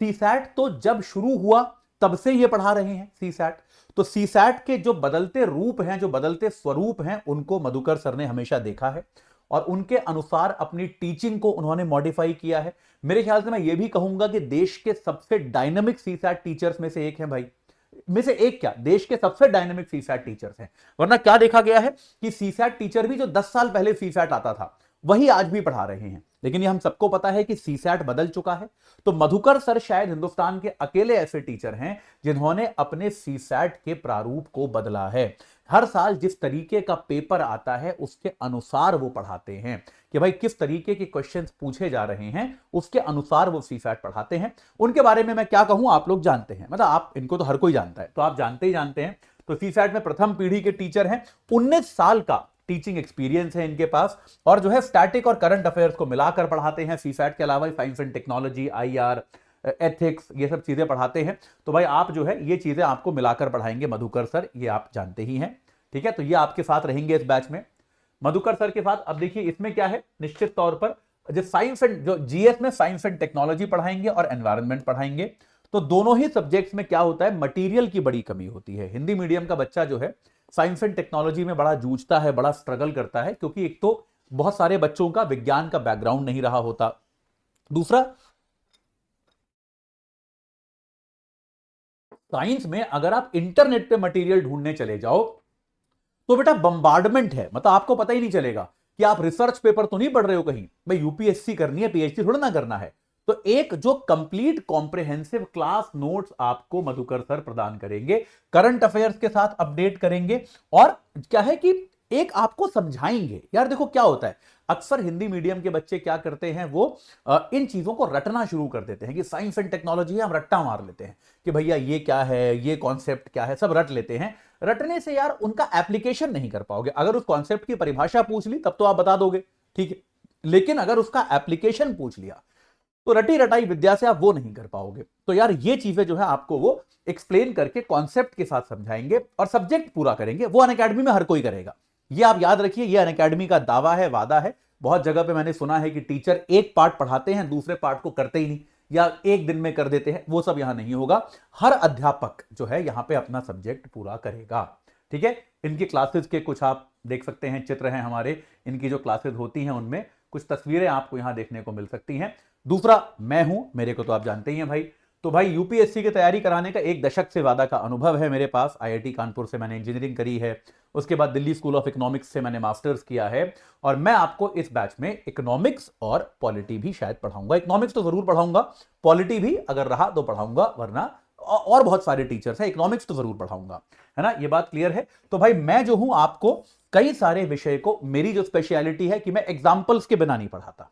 सीसैट तो जब शुरू हुआ तब से ये पढ़ा रहे हैं सीसैट। तो सीसैट के जो बदलते रूप हैं, जो बदलते स्वरूप हैं, उनको मधुकर सर ने हमेशा देखा है और उनके अनुसार अपनी टीचिंग को उन्होंने मॉडिफाई किया है। मेरे ख्याल से मैं ये भी कहूंगा कि देश के सबसे डायनामिक सीसैट टीचर्स में से एक हैं भाई, में से एक क्या, देश के सबसे डायनामिक सीसैट टीचर्स हैं। वरना क्या देखा गया है कि सीसैट टीचर भी जो 10 साल पहले सीसैट आता था वही आज भी पढ़ा रहे हैं, लेकिन ये हम सबको पता है कि सीसैट बदल चुका है। तो मधुकर सर शायद हिंदुस्तान के अकेले ऐसे टीचर हैं जिन्होंने अपने सीसैट के प्रारूप को बदला है। हर साल जिस तरीके का पेपर आता है उसके अनुसार वो पढ़ाते हैं कि भाई किस तरीके के क्वेश्चंस पूछे जा रहे हैं, उसके अनुसार वो सीसैट पढ़ाते हैं। उनके बारे में मैं क्या कहूं, आप लोग जानते हैं, मतलब आप इनको तो हर कोई जानता है, तो आप जानते ही जानते हैं। तो सीसैट में प्रथम पीढ़ी के टीचर हैं, 19 साल का टीचिंग एक्सपीरियंस है इनके पास, और जो है स्टैटिक और करंट अफेयर्स को मिलाकर पढ़ाते हैं। सीसैट के अलावा science and technology, IR, ethics, ये सब चीजें पढ़ाते हैं। तो भाई आप जो है ये चीजें आपको मिलाकर पढ़ाएंगे मधुकर सर, ये आप जानते ही हैं। ठीक है, तो ये आपके साथ रहेंगे इस बैच में मधुकर सर के साथ। अब देखिए इसमें क्या है, निश्चित तौर पर जो साइंस एंड जो जीएस में साइंस एंड टेक्नोलॉजी पढ़ाएंगे और एनवायरनमेंट पढ़ाएंगे। तो दोनों ही सब्जेक्ट्स में क्या होता है, मटेरियल की बड़ी कमी होती है। हिंदी मीडियम का बच्चा जो है साइंस एंड टेक्नोलॉजी में बड़ा जूझता है, बड़ा स्ट्रगल करता है, क्योंकि एक तो बहुत सारे बच्चों का विज्ञान का बैकग्राउंड नहीं रहा होता, दूसरा साइंस में अगर आप इंटरनेट पे मटेरियल ढूंढने चले जाओ तो बेटा बंबार्डमेंट है, मतलब आपको पता ही नहीं चलेगा कि आप रिसर्च पेपर तो नहीं पढ़ रहे हो कहीं, भाई यूपीएससी करनी है, पीएचडी थोड़ा ना करना है। तो एक जो कंप्लीट कॉम्प्रिहेंसिव क्लास नोट्स आपको मधुकर सर प्रदान करेंगे, करंट अफेयर्स के साथ अपडेट करेंगे, और क्या है कि एक आपको समझाएंगे। यार देखो क्या होता है, अक्सर हिंदी मीडियम के बच्चे क्या करते हैं, वो इन चीजों को रटना शुरू कर देते हैं कि साइंस एंड टेक्नोलॉजी है, हम रट्टा मार लेते हैं कि भैया ये क्या है, ये कॉन्सेप्ट क्या है, सब रट लेते हैं। रटने से यार उनका एप्लीकेशन नहीं कर पाओगे। अगर उस कॉन्सेप्ट की परिभाषा पूछ ली तब तो आप बता दोगे, ठीक है, लेकिन अगर उसका एप्लीकेशन पूछ लिया तो रटी रटाई विद्या से आप वो नहीं कर पाओगे। तो यार ये चीजें जो है आपको वो एक्सप्लेन करके कॉन्सेप्ट के साथ समझाएंगे और सब्जेक्ट पूरा करेंगे। वो अनअकैडमी में हर कोई करेगा, ये आप याद रखिए, ये अनअकैडमी का दावा है, वादा है। बहुत जगह पे मैंने सुना है कि टीचर एक पार्ट पढ़ाते हैं, दूसरे पार्ट को करते ही नहीं, या एक दिन में कर देते हैं, वो सब यहां नहीं होगा। हर अध्यापक जो है यहां पे अपना सब्जेक्ट पूरा करेगा। ठीक है, इनकी क्लासेस के कुछ आप देख सकते हैं, चित्र हैं हमारे, इनकी जो क्लासेस होती हैं उनमें कुछ तस्वीरें आपको यहां देखने को मिल सकती हैं। दूसरा मैं हूं, मेरे को तो आप जानते ही हैं भाई। तो भाई यूपीएससी की तैयारी कराने का 1 दशक से ज्यादा का अनुभव है मेरे पास। आईआईटी कानपुर से मैंने इंजीनियरिंग करी है, उसके बाद दिल्ली स्कूल ऑफ इकोनॉमिक्स से मैंने मास्टर्स किया है, और मैं आपको इस बैच में इकोनॉमिक्स और पॉलिटी भी शायद पढ़ाऊंगा। इकोनॉमिक्स तो जरूर पढ़ाऊंगा, पॉलिटी भी अगर रहा तो पढ़ाऊंगा, वरना और बहुत सारे टीचर्स हैं, इकोनॉमिक्स तो जरूर पढ़ाऊंगा, है ना, ये बात क्लियर है। तो भाई मैं जो हूं आपको कई सारे विषय को, मेरी जो स्पेशलिटी है कि मैं एग्जाम्पल्स के बिना नहीं पढ़ाता,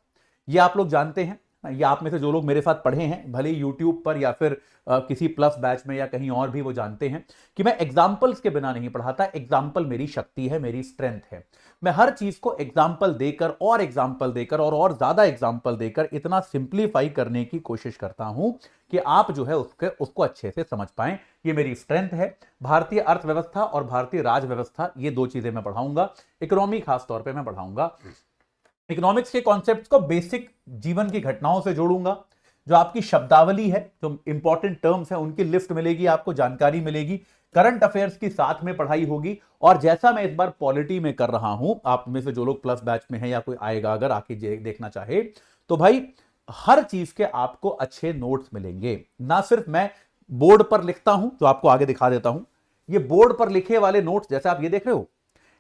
ये आप लोग जानते हैं। या आप में से जो लोग मेरे साथ पढ़े हैं, भले यूट्यूब पर या फिर किसी प्लस बैच में या कहीं और भी, वो जानते हैं कि मैं एग्जाम्पल्स के बिना नहीं पढ़ाता। एग्जाम्पल मेरी शक्ति है, मेरी स्ट्रेंथ है। मैं हर चीज को एग्जाम्पल देकर और एग्जाम्पल देकर और ज्यादा एग्जाम्पल देकर इतना सिंप्लीफाई करने की कोशिश करता हूं कि आप जो है उसको अच्छे से समझ पाएं। ये मेरी स्ट्रेंथ है। भारतीय अर्थव्यवस्था और भारतीय राज व्यवस्था, ये 2 चीजें मैं पढ़ाऊंगा। इकोनॉमी खास तौर पर मैं पढ़ाऊंगा। इकोनॉमिक्स के कॉन्सेप्ट्स को बेसिक जीवन की घटनाओं से जोड़ूंगा। जो आपकी शब्दावली है, जो इंपॉर्टेंट टर्म्स है, उनकी लिस्ट मिलेगी, आपको जानकारी मिलेगी। करंट अफेयर्स की साथ में पढ़ाई होगी। और जैसा मैं इस बार पॉलिटी में कर रहा हूं, आप में से जो लोग प्लस बैच में हैं या कोई आएगा अगर आके देखना चाहे, तो भाई हर चीज के आपको अच्छे नोट्स मिलेंगे। ना सिर्फ मैं बोर्ड पर लिखता हूं, तो आपको आगे दिखा देता हूं, ये बोर्ड पर लिखे वाले नोट्स जैसे आप ये देख रहे हो,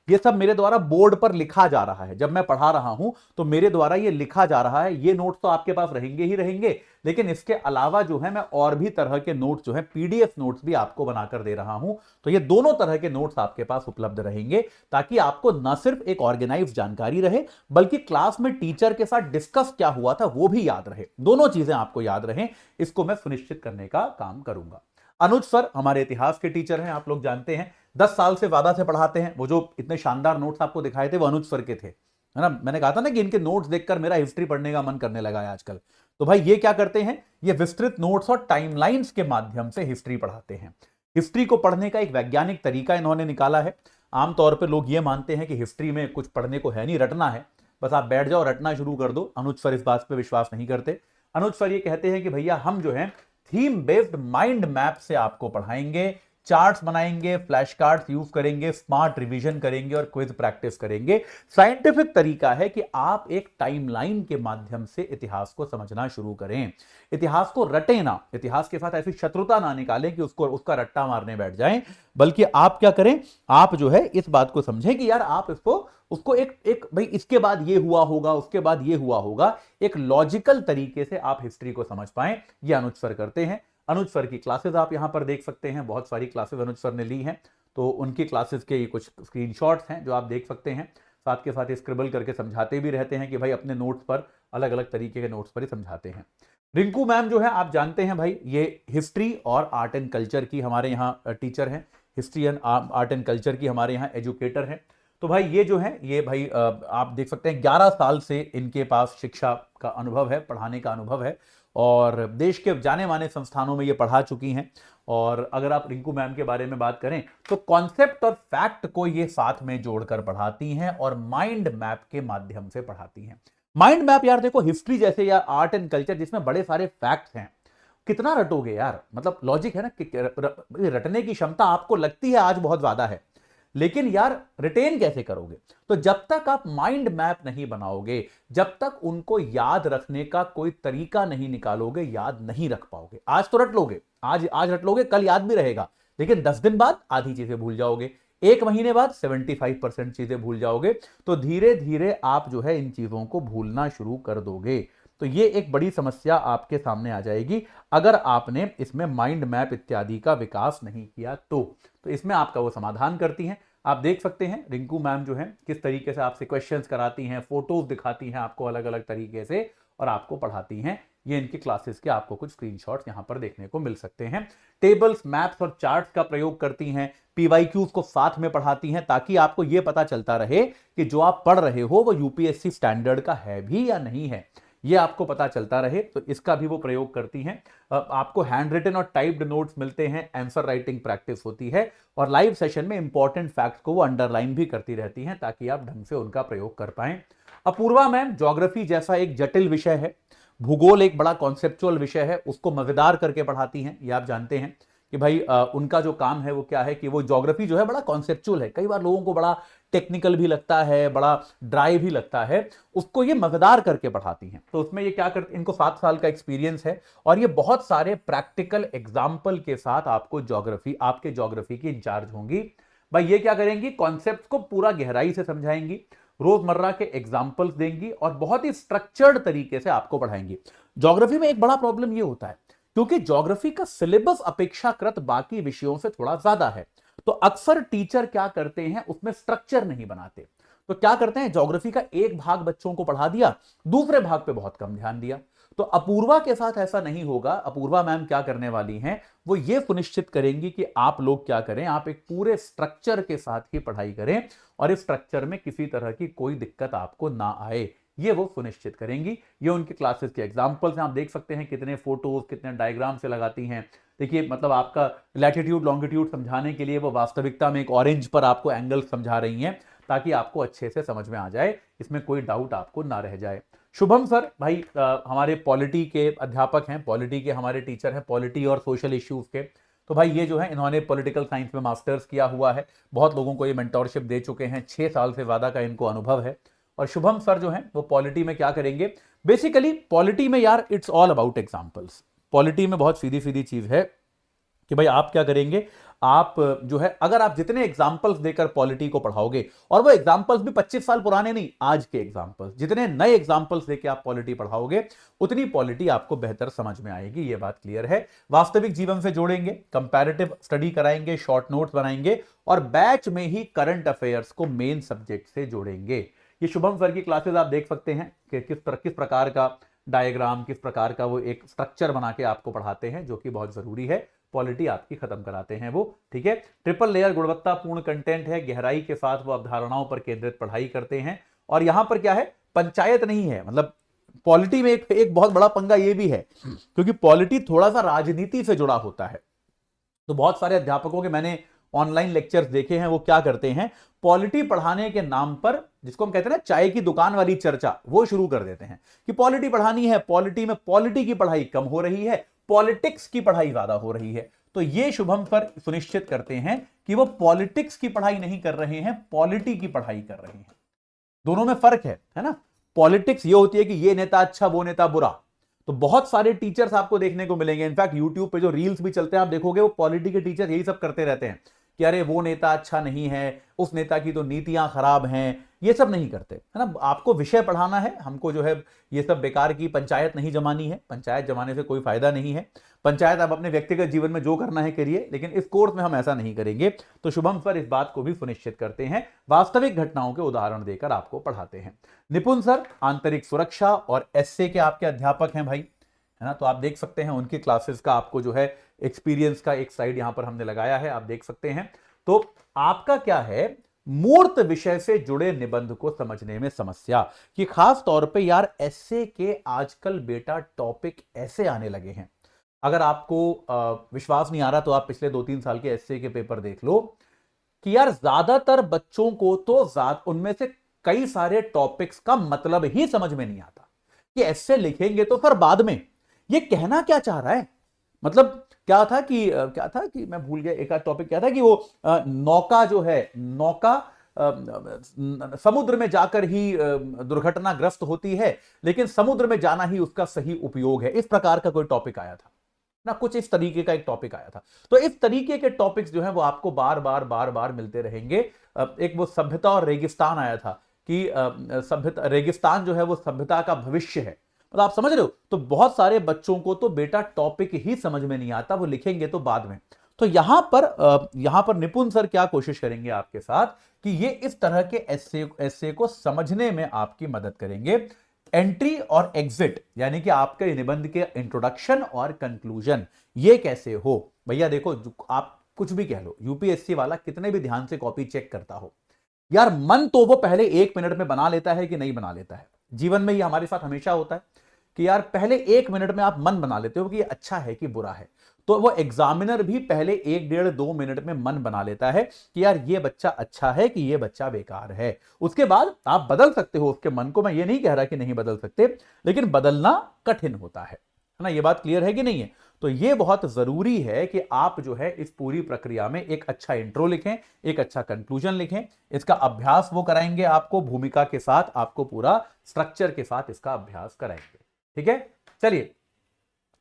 ये सब मेरे द्वारा बोर्ड पर लिखा जा रहा है। जब मैं पढ़ा रहा हूं तो मेरे द्वारा ये लिखा जा रहा है। ये नोट्स तो आपके पास रहेंगे ही रहेंगे, लेकिन इसके अलावा जो है मैं और भी तरह के नोट्स जो है पीडीएफ नोट्स भी आपको बनाकर दे रहा हूं। तो ये दोनों तरह के नोट्स आपके पास उपलब्ध रहेंगे, ताकि आपको न सिर्फ एक ऑर्गेनाइज जानकारी रहे, बल्कि क्लास में टीचर के साथ डिस्कस क्या हुआ था वो भी याद रहे। दोनों चीजें आपको याद रहें, इसको मैं सुनिश्चित करने का काम करूंगा। अनुज सर हमारे इतिहास के टीचर हैं, आप लोग जानते हैं, 10 साल से ज्यादा से पढ़ाते हैं। वो जो इतने शानदार नोट्स आपको दिखाए थे वो अनुज सर के थे, है ना। मैंने कहा था ना कि इनके नोट्स देखकर मेरा हिस्ट्री पढ़ने का मन करने लगा है आजकल। तो भाई ये क्या करते हैं, ये विस्तृत नोट्स और टाइमलाइंस के माध्यम से हिस्ट्री पढ़ाते हैं। हिस्ट्री को पढ़ने का एक वैज्ञानिक तरीका इन्होंने निकाला है। आमतौर पर लोग ये मानते हैं कि हिस्ट्री में कुछ पढ़ने को है नहीं, रटना है, बस आप बैठ जाओ रटना शुरू कर दो। अनुज सर इस बात पर विश्वास नहीं करते। अनुज सर ये कहते हैं कि भैया हम जो है थीम बेस्ड माइंड मैप से आपको पढ़ाएंगे, चार्ट्स बनाएंगे, फ्लैश कार्ड्स यूज करेंगे, स्मार्ट रिवीजन करेंगे और क्विज प्रैक्टिस करेंगे। साइंटिफिक तरीका है कि आप एक टाइमलाइन के माध्यम से इतिहास को समझना शुरू करें। इतिहास को रटें ना, इतिहास के साथ ऐसी शत्रुता ना निकालें कि उसका रट्टा मारने बैठ जाएं, बल्कि आप क्या करें, आप जो है इस बात को समझें कि यार आप उसको एक भाई इसके बाद ये हुआ होगा, उसके बाद ये हुआ होगा, एक लॉजिकल तरीके से आप हिस्ट्री को समझ पाएं। ये अनुज सर करते हैं। अनुज सर की क्लासेस आप यहां पर देख सकते हैं, बहुत सारी क्लासेस अनुज सर ने ली हैं, तो उनकी क्लासेस के कुछ स्क्रीनशॉट्स हैं जो आप देख सकते हैं। साथ के साथ स्क्रिबल करके समझाते भी रहते हैं कि भाई अपने नोट्स पर, अलग अलग तरीके के नोट्स पर ही समझाते हैं। रिंकू मैम जो है आप जानते हैं भाई, ये हिस्ट्री और आर्ट एंड कल्चर की हमारे यहाँ टीचर हैं, history and art and culture की हमारे यहाँ एजुकेटर हैं। तो भाई ये जो है, ये भाई आप देख सकते हैं 11 साल से इनके पास शिक्षा का अनुभव है, पढ़ाने का अनुभव है, और देश के जाने माने संस्थानों में ये पढ़ा चुकी हैं। और अगर आप रिंकू मैम के बारे में बात करें तो कॉन्सेप्ट और फैक्ट को ये साथ में जोड़कर पढ़ाती हैं और माइंड मैप के माध्यम से पढ़ाती हैं। माइंड मैप यार देखो, हिस्ट्री जैसे या आर्ट एंड कल्चर जिसमें बड़े सारे फैक्ट्स हैं, कितना रटोगे यार, मतलब लॉजिक है ना कि रटने की क्षमता आपको लगती है आज बहुत ज्यादा है, लेकिन यार रिटेन कैसे करोगे। तो जब तक आप माइंड मैप नहीं बनाओगे, जब तक उनको याद रखने का कोई तरीका नहीं निकालोगे, याद नहीं रख पाओगे। आज तो रट लोगे, आज रट लोगे, कल याद भी रहेगा, लेकिन 10 दिन बाद आधी चीजें भूल जाओगे, 1 महीने बाद 75% चीजें भूल जाओगे। तो धीरे धीरे आप जो है इन चीजों को भूलना शुरू कर दोगे। तो ये एक बड़ी समस्या आपके सामने आ जाएगी अगर आपने इसमें माइंड मैप इत्यादि का विकास नहीं किया तो इसमें आपका वो समाधान करती हैं। आप देख सकते हैं रिंकू मैम जो है किस तरीके से आपसे क्वेश्चंस कराती हैं, फोटोज दिखाती हैं आपको अलग अलग तरीके से, और आपको पढ़ाती हैं। ये इनकी क्लासेस के आपको कुछ स्क्रीनशॉट्स यहां पर देखने को मिल सकते हैं। टेबल्स, मैप्स और चार्ट्स का प्रयोग करती हैं, पीवाईक्यूज को साथ में पढ़ाती हैं, ताकि आपको यह पता चलता रहे कि जो आप पढ़ रहे हो वो यूपीएससी स्टैंडर्ड का है भी या नहीं है, ये आपको पता चलता रहे। तो इसका भी वो प्रयोग करती हैं। आपको हैंड रिटन और टाइप्ड नोट्स मिलते हैं, आंसर राइटिंग प्रैक्टिस होती है, और लाइव सेशन में इंपॉर्टेंट फैक्ट्स को वो अंडरलाइन भी करती रहती हैं ताकि आप ढंग से उनका प्रयोग कर पाएं। अपूर्वा मैम ज्योग्राफी जैसा एक जटिल विषय है, भूगोल एक बड़ा कॉन्सेप्चुअल विषय है, उसको मजेदार करके पढ़ाती हैं। ये आप जानते हैं कि भाई उनका जो काम है वो क्या है कि वो ज्योग्राफी जो है बड़ा कॉन्सेप्चुअल है, कई बार लोगों को बड़ा टेक्निकल भी लगता है, बड़ा ड्राई भी लगता है, उसको ये मजेदार करके पढ़ाती हैं। तो उसमें ये क्या करते, इनको 7 साल का एक्सपीरियंस है, और ये बहुत सारे प्रैक्टिकल एग्जाम्पल के साथ आपको आपके ज्योग्राफी की इंचार्ज होंगी। भाई ये क्या करेंगी, कॉन्सेप्ट को पूरा गहराई से समझाएंगी, रोजमर्रा के एग्जाम्पल्स देंगी, और बहुत ही स्ट्रक्चर्ड तरीके से आपको पढ़ाएंगी। ज्योग्राफी में एक बड़ा प्रॉब्लम ये होता है, क्योंकि ज्योग्राफी का सिलेबस अपेक्षाकृत बाकी विषयों से थोड़ा ज्यादा है, तो अक्सर टीचर क्या करते हैं, उसमें स्ट्रक्चर नहीं बनाते। तो क्या करते हैं, ज्योग्राफी का एक भाग बच्चों को पढ़ा दिया, दूसरे भाग पे बहुत कम ध्यान दिया। तो अपूर्वा के साथ ऐसा नहीं होगा। अपूर्वा मैम क्या करने वाली हैं, वो ये सुनिश्चित करेंगी कि आप लोग क्या करें, आप एक पूरे स्ट्रक्चर के साथ ही पढ़ाई करें, और इस स्ट्रक्चर में किसी तरह की कोई दिक्कत आपको ना आए, ये वो सुनिश्चित करेंगी। ये उनके क्लासेस के एग्जांपल्स हैं, आप देख सकते हैं कितने फोटोज, कितने डायग्राम से लगाती हैं। देखिए मतलब आपका लैटिट्यूड लॉन्गिट्यूड समझाने के लिए वो वास्तविकता में एक ऑरेंज पर आपको एंगल समझा रही हैं, ताकि आपको अच्छे से समझ में आ जाए, इसमें कोई डाउट आपको ना रह जाए। शुभम सर भाई हमारे पॉलिटी के अध्यापक हैं, पॉलिटी के हमारे टीचर हैं, पॉलिटी और सोशल इश्यूज के। तो भाई ये जो है इन्होंने पॉलिटिकल साइंस में मास्टर्स किया हुआ है, बहुत लोगों को ये मेंटोरशिप दे चुके हैं, 6 साल से ज्यादा का इनको अनुभव है। और शुभम सर जो है वो पॉलिटी में क्या करेंगे, बेसिकली पॉलिटी में यार it's all about examples. Polity में बहुत सीधी सीधी चीज है कि भाई आप क्या करेंगे, आप जो है अगर आप जितने एग्जाम्पल्स देकर पॉलिटी को पढ़ाओगे, और वो एग्जाम्पल्स भी 25 साल पुराने नहीं, आज के एग्जाम्पल्स, जितने नए एग्जाम्पल्स देकर आप पॉलिटी पढ़ाओगे उतनी पॉलिटी आपको बेहतर समझ में आएगी, ये बात क्लियर है। वास्तविक जीवन से जोड़ेंगे, कंपैरेटिव स्टडी कराएंगे, शॉर्ट नोट्स बनाएंगे, और बैच में ही करंट अफेयर्स को मेन सब्जेक्ट से जोड़ेंगे। ये शुभम सर की क्लासेस आप देख सकते हैं कि किस प्रकार का डायग्राम, किस प्रकार का वो एक स्ट्रक्चर बना के आपको पढ़ाते हैं, जो कि बहुत जरूरी है। पॉलिटी आपकी खत्म कराते हैं वो, ठीक है। ट्रिपल लेयर गुणवत्तापूर्ण कंटेंट है, गहराई के साथ वो अवधारणाओं पर केंद्रित पढ़ाई करते हैं। और यहां पर क्या है, पंचायत नहीं है, मतलब पॉलिटी में एक बहुत बड़ा पंगा ये भी है, क्योंकि पॉलिटी थोड़ा सा राजनीति से जुड़ा होता है। तो बहुत सारे अध्यापकों के मैंने ऑनलाइन लेक्चर्स देखे हैं, वो क्या करते हैं, पॉलिटी पढ़ाने के नाम पर, जिसको हम कहते हैं ना चाय की दुकान वाली चर्चा, वो शुरू कर देते हैं कि पॉलिटी पढ़ानी है, पॉलिटी में पॉलिटी की पढ़ाई कम हो रही है, पॉलिटिक्स की पढ़ाई ज्यादा हो रही है। तो ये शुभम सर सुनिश्चित करते हैं कि वो पॉलिटिक्स की पढ़ाई नहीं कर रहे हैं, पॉलिटी की पढ़ाई कर रहे हैं। दोनों में फर्क है ना। पॉलिटिक्स ये होती है कि ये नेता अच्छा, वो नेता बुरा। तो बहुत सारे टीचर्स आपको देखने को मिलेंगे, इनफैक्ट यूट्यूब पे जो रील्स भी चलते हैं आप देखोगे, वो पॉलिटी के टीचर यही सब करते रहते हैं कि अरे वो नेता अच्छा नहीं है, उस नेता की तो नीतियां खराब हैं, ये सब नहीं करते, है ना। आपको विषय पढ़ाना है, हमको जो है ये सब बेकार की पंचायत नहीं जमानी है, पंचायत जमाने से कोई फायदा नहीं है। पंचायत आप अपने व्यक्तिगत जीवन में जो करना है करिए, लेकिन इस कोर्स में हम ऐसा नहीं करेंगे। तो शुभम सर इस बात को भी सुनिश्चित करते हैं, वास्तविक घटनाओं के उदाहरण देकर आपको पढ़ाते हैं। निपुण सर आंतरिक सुरक्षा और एसए के आपके अध्यापक हैं भाई, है ना। तो आप देख सकते हैं उनकी क्लासेस का आपको जो है एक्सपीरियंस का एक स्लाइड यहां पर हमने लगाया है, आप देख सकते हैं। तो आपका क्या है, मूर्त विषय से जुड़े निबंध को समझने में समस्या, कि खास तौर पे यार एसए के आजकल बेटा टॉपिक ऐसे आने लगे हैं। अगर आपको विश्वास नहीं आ रहा तो आप पिछले 2-3 साल के एसए के पेपर देख लो, कि यार ज्यादातर बच्चों को तो उनमें से कई सारे टॉपिक्स का मतलब ही समझ में नहीं आता, कि एसए लिखेंगे तो फिर बाद में ये कहना क्या चाह रहा है। मतलब क्या था कि मैं भूल गया, एक टॉपिक क्या था कि वो नौका जो है, नौका समुद्र में जाकर ही दुर्घटनाग्रस्त होती है, लेकिन समुद्र में जाना ही उसका सही उपयोग है। इस प्रकार का कोई टॉपिक आया था ना, कुछ इस तरीके का एक टॉपिक आया था। तो इस तरीके के टॉपिक्स जो है वो आपको बार बार मिलते रहेंगे। एक वो सभ्यता और रेगिस्तान आया था कि सभ्यता, रेगिस्तान जो है वो सभ्यता का भविष्य है, मतलब आप समझ रहे हो। तो बहुत सारे बच्चों को तो बेटा टॉपिक ही समझ में नहीं आता, वो लिखेंगे तो बाद में। तो यहां पर निपुण सर क्या कोशिश करेंगे आपके साथ, कि ये इस तरह के एस्से को समझने में आपकी मदद करेंगे। एंट्री और एग्जिट, यानी कि आपके निबंध के इंट्रोडक्शन और कंक्लूजन ये कैसे हो। भैया देखो, आप कुछ भी कह लो, यूपीएससी वाला कितने भी ध्यान से कॉपी चेक करता हो, यार मन तो वो पहले 1 मिनट में बना लेता है कि नहीं बना लेता है। जीवन में ये हमारे साथ हमेशा होता है कि यार पहले 1 मिनट में आप मन बना लेते हो कि ये अच्छा है कि बुरा है। तो वो एग्जामिनर भी पहले 1-1.5-2 मिनट में मन बना लेता है कि यार ये बच्चा अच्छा है कि ये बच्चा बेकार है। उसके बाद आप बदल सकते हो उसके मन को, मैं ये नहीं कह रहा कि नहीं बदल सकते, लेकिन बदलना कठिन होता है ना। ये बात क्लियर है कि नहीं है। तो ये बहुत जरूरी है कि आप जो है इस पूरी प्रक्रिया में एक अच्छा इंट्रो लिखें, एक अच्छा कंक्लूजन लिखें। इसका अभ्यास वो कराएंगे आपको, भूमिका के साथ आपको पूरा स्ट्रक्चर के साथ इसका अभ्यास कराएंगे, ठीक है। चलिए,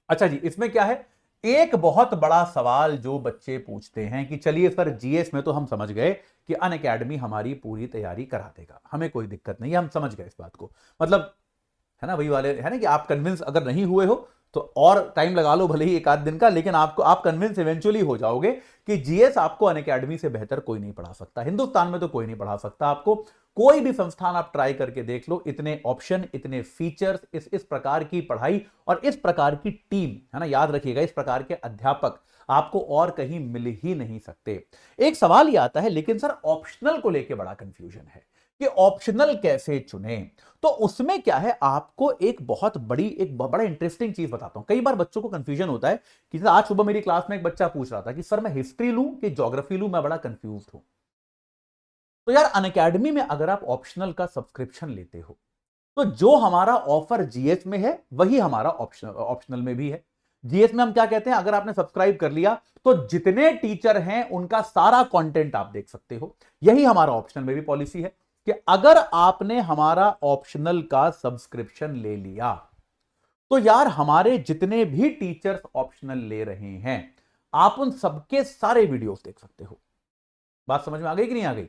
अच्छा जी, इसमें क्या है, एक बहुत बड़ा सवाल जो बच्चे पूछते हैं कि चलिए सर जीएस में तो हम समझ गए कि अनअकैडमी हमारी पूरी तैयारी करा देगा, हमें कोई दिक्कत नहीं है, हम समझ गए इस बात को, मतलब है ना, वही वाले है ना कि आप कन्विंस अगर नहीं हुए हो तो और टाइम लगा लो, भले ही 1 आध दिन का, लेकिन आप कन्विंस इवेंचुअली हो जाओगे कि जीएस आपको अनअकैडमी से बेहतर कोई नहीं पढ़ा सकता, हिंदुस्तान में तो कोई नहीं पढ़ा सकता आपको। कोई भी संस्थान आप ट्राई करके देख लो, इतने ऑप्शन, इतने फीचर्स, इस प्रकार की पढ़ाई और इस प्रकार की टीम, है ना, याद रखिएगा, इस प्रकार के अध्यापक आपको और कहीं मिल ही नहीं सकते। एक सवाल यह आता है, लेकिन सर ऑप्शनल को लेकर बड़ा कंफ्यूजन है कि ऑप्शनल कैसे चुने। तो उसमें क्या है, आपको एक बड़ा इंटरेस्टिंग चीज बताता हूं। कई बार बच्चों को कंफ्यूजन होता है कि आज सुबह मेरी क्लास में एक बच्चा पूछ रहा था कि सर मैं हिस्ट्री लूं कि ज्योग्राफी लूं, मैं बड़ा कंफ्यूज हूं। तो यार अनअकैडमी में अगर आप ऑप्शनल का सब्सक्रिप्शन लेते हो तो जो हमारा ऑफर जीएस में है वही हमारा ऑप्शनल में भी है। जीएस में हम क्या कहते हैं, अगर आपने सब्सक्राइब कर लिया तो जितने टीचर हैं उनका सारा कंटेंट आप देख सकते हो। यही हमारा ऑप्शनल में भी पॉलिसी है कि अगर आपने हमारा ऑप्शनल का सब्सक्रिप्शन ले लिया तो यार हमारे जितने भी टीचर्स ऑप्शनल ले रहे हैं आप उन सबके सारे वीडियोस देख सकते हो। बात समझ में आ गई कि नहीं आ गई?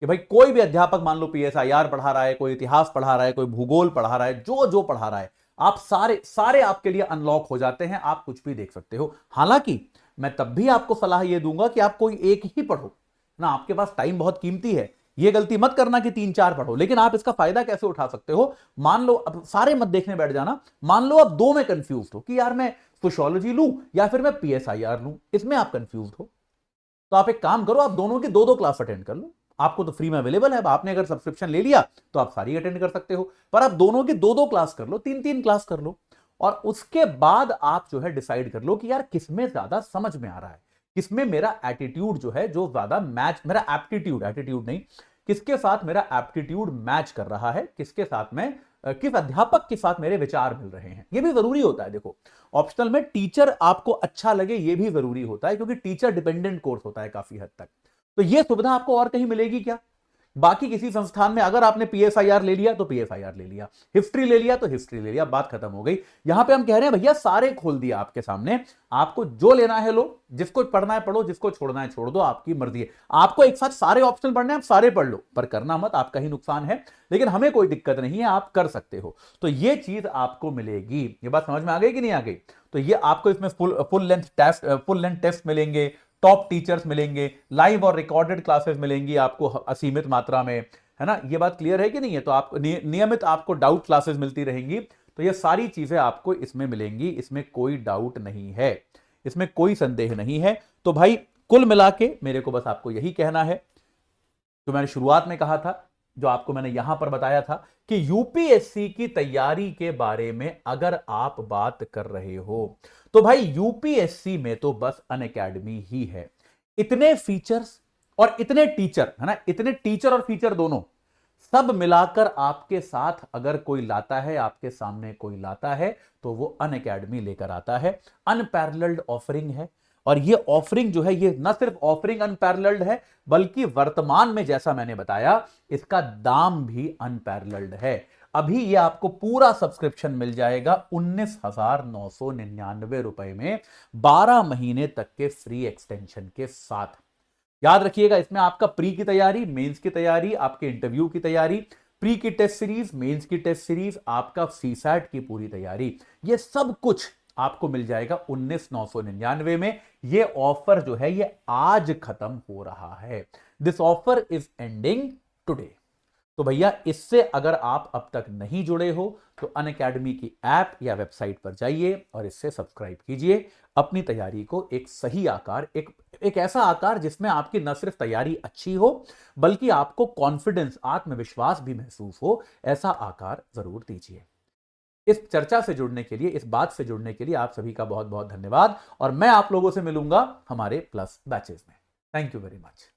कि भाई कोई भी अध्यापक मान लो पीएसआईआर पढ़ा रहा है, कोई इतिहास पढ़ा रहा है, कोई भूगोल पढ़ा रहा है, जो जो पढ़ा रहा है आप सारे सारे आपके लिए अनलॉक हो जाते हैं, आप कुछ भी देख सकते हो। हालांकि मैं तब भी आपको सलाह यह दूंगा कि आप कोई एक ही पढ़ो ना, आपके पास टाइम बहुत कीमती है। ये गलती मत करना कि 3-4 पढ़ो, लेकिन आप इसका फायदा कैसे उठा सकते हो, मान लो अब सारे मत देखने बैठ जाना, मान लो आप दो में कंफ्यूज हो कि यार मैं सोशियोलॉजी लूं या फिर मैं पीएसआईआर लूं, इसमें आप कंफ्यूज हो तो आप एक काम करो, आप दोनों की दो दो क्लास अटेंड कर लो। आपको तो फ्री में अवेलेबल है, आपने अगर सब्सक्रिप्शन ले लिया तो आप सारी अटेंड कर सकते हो, पर आप दोनों की दो दो क्लास कर लो, 3-3 क्लास कर लो, और उसके बाद आप जो है डिसाइड कर लो कि यार किसमें ज्यादा समझ में आ रहा है, किसमें मेरा एटीट्यूड जो है जो ज्यादा मैच, मेरा एप्टीट्यूड नहीं, किसके साथ मेरा एप्टीट्यूड मैच कर रहा है, किसके साथ में किस अध्यापक के साथ मेरे विचार मिल रहे हैं। यह भी जरूरी होता है। देखो ऑप्शनल में टीचर आपको अच्छा लगे यह भी जरूरी होता है, क्योंकि टीचर डिपेंडेंट कोर्स होता है काफी हद तक। तो यह सुविधा आपको और कहीं मिलेगी क्या? बाकी किसी संस्थान में अगर आपने पीएसआईआर ले लिया तो पीएसआईआर ले लिया, हिस्ट्री ले लिया तो हिस्ट्री ले लिया, बात खत्म हो गई। यहां पे हम कह रहे हैं भैया सारे खोल दिया आपके सामने, आपको जो लेना है लो, जिसको पढ़ना है पढ़ो, जिसको छोड़ना है छोड़ दो, आपकी मर्जी है। आपको एक साथ सारे ऑप्शन पढ़ने हैं, आप सारे पढ़ लो, पर करना मत, आपका ही नुकसान है, लेकिन हमें कोई दिक्कत नहीं है, आप कर सकते हो। तो ये चीज आपको मिलेगी। ये बात समझ में आ गई कि नहीं आ गई? तो ये आपको इसमें फुल लेंथ टेस्ट मिलेंगे, टॉप टीचर्स मिलेंगे, लाइव और रिकॉर्डेड क्लासेस मिलेंगी आपको असीमित मात्रा में, है ना? ये बात क्लियर है कि नहीं है? तो आप नियमित आपको डाउट क्लासेस मिलती रहेंगी। तो ये सारी चीजें आपको इसमें मिलेंगी, इसमें कोई डाउट नहीं है, इसमें कोई संदेह नहीं है। तो भाई कुल मिला के मेरे को बस आपको यही कहना है जो मैंने शुरुआत में कहा था, जो आपको मैंने यहां पर बताया था कि यूपीएससी की तैयारी के बारे में अगर आप बात कर रहे हो तो भाई यूपीएससी में तो बस अनअकैडमी ही है। इतने फीचर्स और इतने टीचर, है ना, इतने टीचर और फीचर दोनों सब मिलाकर आपके साथ अगर कोई लाता है, आपके सामने कोई लाता है, तो वो अनअकैडमी लेकर आता है। अनपैरेलल्ड ऑफरिंग है, और ये ऑफरिंग जो है ये ना सिर्फ ऑफरिंग अनपैरेलल्ड है, बल्कि वर्तमान में जैसा मैंने बताया इसका दाम भी अनपैरेलल्ड है। अभी ये आपको पूरा सब्सक्रिप्शन मिल जाएगा 19,999 रुपए में, 12 महीने तक के फ्री एक्सटेंशन के साथ। याद रखिएगा इसमें आपका प्री की तैयारी, मेंस की तैयारी, आपके इंटरव्यू की तैयारी, प्री की टेस्ट सीरीज, मेंस की टेस्ट सीरीज, आपका सीसैट की पूरी तैयारी, ये सब कुछ आपको मिल जाएगा 19,999 में। ये ऑफर जो है ये आज खत्म हो रहा है। This offer is ending today. तो भैया इससे अगर आप अब तक नहीं जुड़े हो तो अनअकैडमी की ऐप या वेबसाइट पर जाइए और इससे सब्सक्राइब कीजिए। अपनी तैयारी को एक सही आकार, एक ऐसा आकार जिसमें आपकी न सिर्फ तैयारी अच्छी हो बल्कि आपको कॉन्फिडेंस, आत्मविश्वास भी महसूस हो, ऐसा आकार जरूर दीजिए। इस चर्चा से जुड़ने के लिए, इस बात से जुड़ने के लिए आप सभी का बहुत बहुत धन्यवाद, और मैं आप लोगों से मिलूंगा हमारे प्लस बैचेस में। Thank you very much.